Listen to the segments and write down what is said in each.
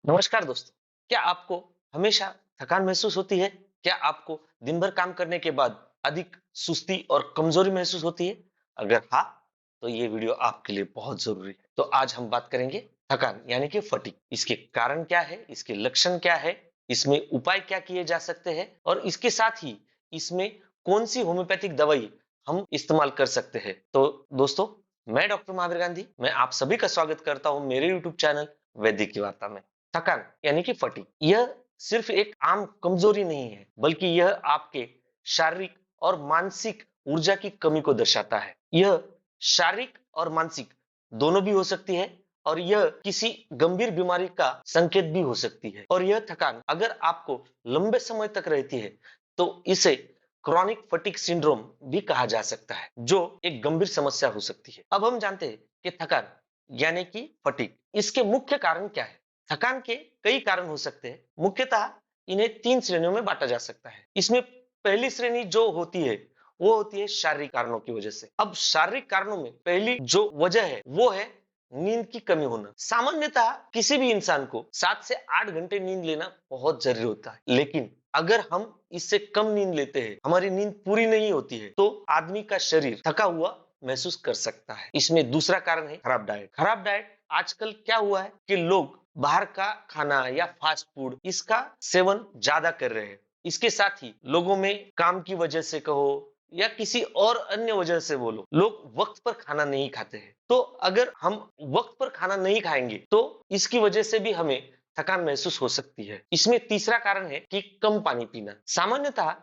नमस्कार दोस्तों। क्या आपको हमेशा थकान महसूस होती है? क्या आपको दिन भर काम करने के बाद अधिक सुस्ती और कमजोरी महसूस होती है? अगर हाँ, तो ये वीडियो आपके लिए बहुत जरूरी है। तो आज हम बात करेंगे थकान यानी कि फटीग। इसके कारण क्या है, इसके लक्षण क्या है, इसमें उपाय क्या किए जा सकते हैं और इसके साथ ही इसमें कौन सी होम्योपैथिक दवाई हम इस्तेमाल कर सकते हैं। तो दोस्तों, मैं डॉक्टर महावीर गांधी, मैं आप सभी का स्वागत करता हूं मेरे यूट्यूब चैनल वैदिक की वार्ता में। थकान यानी कि फटीग, यह सिर्फ एक आम कमजोरी नहीं है, बल्कि यह आपके शारीरिक और मानसिक ऊर्जा की कमी को दर्शाता है। यह शारीरिक और मानसिक दोनों भी हो सकती है और यह किसी गंभीर बीमारी का संकेत भी हो सकती है। और यह थकान अगर आपको लंबे समय तक रहती है तो इसे क्रॉनिक फटीग सिंड्रोम भी कहा जा सकता है, जो एक गंभीर समस्या हो सकती है। अब हम जानते हैं कि थकान यानी कि फटीग, इसके मुख्य कारण क्या है। थकान के कई कारण हो सकते हैं। मुख्यतः इन्हें 3 श्रेणियों में बांटा जा सकता है। इसमें पहली श्रेणी जो होती है वो होती है शारीरिक कारणों की वजह से। अब शारीरिक कारणों में पहली जो वजह है वो है नींद की कमी होना। सामान्यतः किसी भी इंसान को 7 से 8 घंटे नींद लेना बहुत जरूरी होता है, लेकिन अगर हम इससे कम नींद लेते हैं, हमारी नींद पूरी नहीं होती है, तो आदमी का शरीर थका हुआ महसूस कर सकता है। इसमें दूसरा कारण है खराब डाइट। खराब डाइट, आजकल क्या हुआ है कि लोग बाहर का खाना या फास्ट फूड इसका सेवन ज्यादा कर रहे हैं। इसके साथ ही लोगों में काम की वजह से कहो या किसी और अन्य वजह से बोलो, लोग वक्त पर खाना नहीं खाते हैं। तो अगर हम वक्त पर खाना नहीं खाएंगे तो इसकी वजह से भी हमें थकान महसूस हो सकती है। इसमें तीसरा कारण है कि कम पानी पीना। सामान्यतः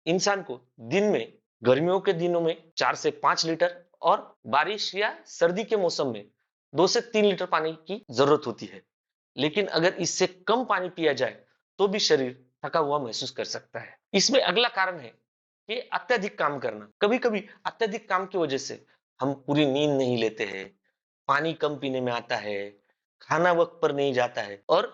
इंसान को दिन में, गर्मियों के दिनों में 4 से 5 लीटर और बारिश या सर्दी के मौसम में 2 से 3 लीटर पानी की जरूरत होती है। लेकिन अगर इससे कम पानी पिया जाए तो भी शरीर थका हुआ महसूस कर सकता है। इसमें अगला कारण है कि अत्यधिक काम करना। कभी कभी अत्यधिक काम की वजह से हम पूरी नींद नहीं लेते हैं, पानी कम पीने में आता है, खाना वक्त पर नहीं जाता है और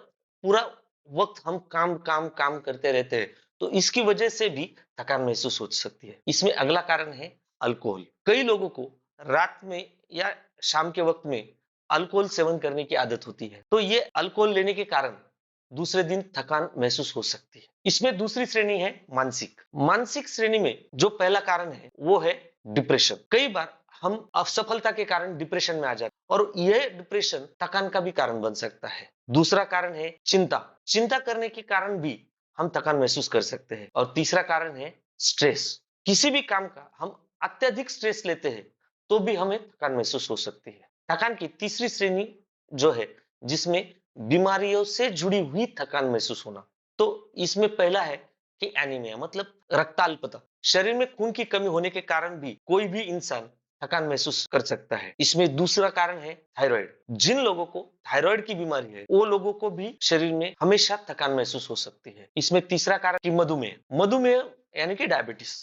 पूरा वक्त हम काम काम काम करते रहते हैं, तो इसकी वजह से भी थकान महसूस हो सकती है। इसमें अगला कारण है अल्कोहल। कई लोगों को रात में या शाम के वक्त में अल्कोहल सेवन करने की आदत होती है, तो ये अल्कोहल लेने के कारण दूसरे दिन थकान महसूस हो सकती है। इसमें दूसरी श्रेणी है मानसिक। मानसिक श्रेणी में जो पहला कारण है वो है डिप्रेशन। कई बार हम असफलता के कारण डिप्रेशन में आ जाते हैं और यह डिप्रेशन थकान का भी कारण बन सकता है। दूसरा कारण है चिंता। चिंता करने के कारण भी हम थकान महसूस कर सकते हैं। और तीसरा कारण है स्ट्रेस। किसी भी काम का हम अत्यधिक स्ट्रेस लेते हैं तो भी हमें थकान महसूस हो सकती है। थकान की तीसरी श्रेणी जो है, जिसमें बीमारियों से जुड़ी हुई थकान महसूस होना, तो इसमें पहला है कि एनीमिया, मतलब रक्ताल्पता। शरीर में खून की कमी होने के कारण भी कोई भी इंसान थकान महसूस कर सकता है। इसमें दूसरा कारण है थायराइड। जिन लोगों को थायराइड की बीमारी है वो लोगों को भी शरीर में हमेशा थकान महसूस हो सकती है। इसमें तीसरा कारण कि मधुमेह। मधुमेह यानी कि डायबिटीज।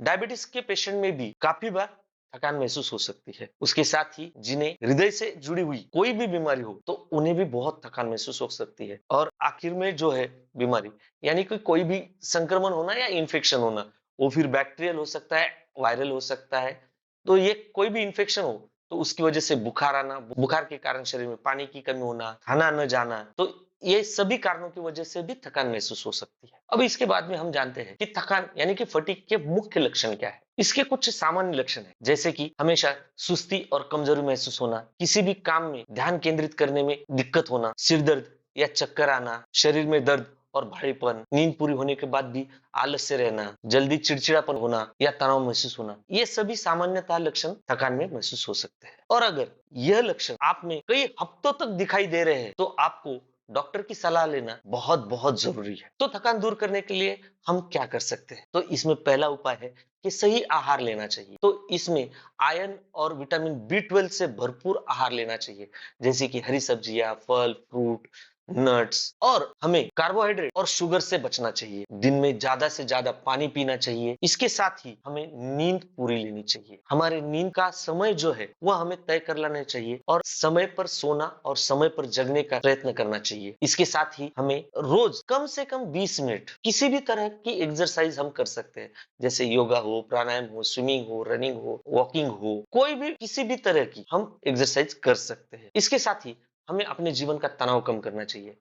डायबिटीज के पेशेंट में भी काफी बार थकान महसूस हो सकती है। उसके साथ ही जिन्हें हृदय से जुड़ी हुई कोई भी बीमारी हो तो उन्हें भी बहुत थकान महसूस हो सकती है। और आखिर में जो है बीमारी, यानी कि कोई भी संक्रमण होना या इन्फेक्शन होना, वो फिर बैक्टीरियल हो सकता है, वायरल हो सकता है। तो ये कोई भी इन्फेक्शन हो तो उसकी वजह से बुखार आना, बुखार के कारण शरीर में पानी की कमी होना, खाना न जाना, तो ये सभी कारणों की वजह से भी थकान महसूस हो सकती है। अब इसके बाद में हम जानते हैं कि थकान यानी कि फटीग के मुख्य लक्षण क्या है। इसके कुछ सामान्य लक्षण हैं, जैसे कि हमेशा सुस्ती और कमजोरी महसूस होना, किसी भी काम में ध्यान केंद्रित करने में दिक्कत होना, सिर दर्द या चक्कर आना, शरीर में दर्द और भारीपन, नींद पूरी होने के बाद भी आलस्य रहना, जल्दी चिड़चिड़ापन होना या तनाव महसूस होना, ये सभी सामान्यतः लक्षण थकान में महसूस हो सकते हैं। और अगर यह लक्षण आप में कई हफ्तों तक दिखाई दे रहे हैं तो आपको डॉक्टर की सलाह लेना बहुत बहुत जरूरी है। तो थकान दूर करने के लिए हम क्या कर सकते हैं? तो इसमें पहला उपाय है कि सही आहार लेना चाहिए। तो इसमें आयरन और विटामिन बी 12 से भरपूर आहार लेना चाहिए, जैसे कि हरी सब्जियां, फल, फ्रूट, नट्स। और हमें कार्बोहाइड्रेट और शुगर से बचना चाहिए। दिन में ज्यादा से ज्यादा पानी पीना चाहिए। इसके साथ ही हमें नींद पूरी लेनी चाहिए। हमारे नींद का समय जो है वह हमें तय कर लेना चाहिए और समय पर सोना और समय पर जगने का प्रयत्न करना चाहिए। इसके साथ ही हमें रोज कम से कम 20 मिनट किसी भी तरह की एक्सरसाइज हम कर सकते हैं, जैसे योगा हो, प्राणायाम हो, स्विमिंग हो, रनिंग हो, वॉकिंग हो, कोई भी किसी भी तरह की हम एक्सरसाइज कर सकते हैं। इसके साथ ही हमें अपने जीवन का तनाव कम करना चाहिए।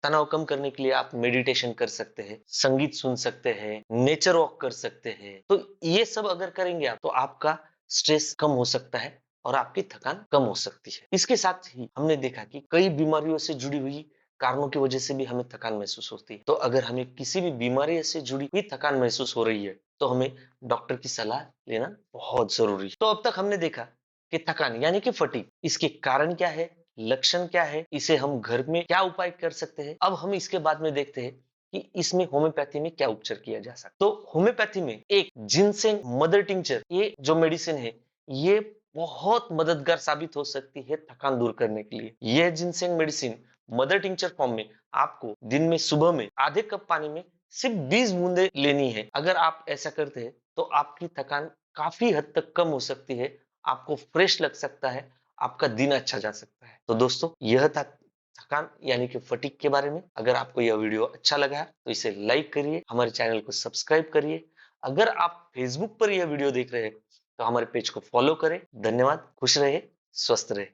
तनाव कम करने के लिए आप मेडिटेशन कर सकते हैं, संगीत सुन सकते हैं, नेचर वॉक कर सकते हैं। तो ये सब अगर करेंगे आप तो आपका स्ट्रेस कम हो सकता है और आपकी थकान कम हो सकती है। इसके साथ ही हमने देखा कि कई बीमारियों से जुड़ी हुई कारणों की वजह से भी हमें थकान महसूस होती है। तो अगर हमें किसी भी बीमारी से जुड़ी हुई थकान महसूस हो रही है तो हमें डॉक्टर की सलाह लेना बहुत जरूरी है। तो अब तक हमने देखा कि थकान यानी कि फटीग, इसके कारण क्या है, लक्षण क्या है, इसे हम घर में क्या उपाय कर सकते हैं। अब हम इसके बाद में देखते हैं कि इसमें होम्योपैथी में क्या उपचार किया जा सकता है। तो होम्योपैथी में एक जिनसेंग मदर टिंचर, ये जो मेडिसिन है ये बहुत मददगार साबित हो सकती है थकान दूर करने के लिए। यह ginseng medicine mother tincture form में आपको दिन में सुबह में आधे कप पानी में सिर्फ 20 बूंदे लेनी है। अगर आप ऐसा करते हैं तो आपकी थकान काफी हद तक कम हो सकती है, आपको फ्रेश लग सकता है, आपका दिन अच्छा जा सकता है। तो दोस्तों यह था थकान यानी कि फटीग के बारे में। अगर आपको यह वीडियो अच्छा लगा है तो इसे लाइक करिए, हमारे चैनल को सब्सक्राइब करिए। अगर आप फेसबुक पर यह वीडियो देख रहे हैं तो हमारे पेज को फॉलो करें। धन्यवाद, खुश रहे, स्वस्थ रहे।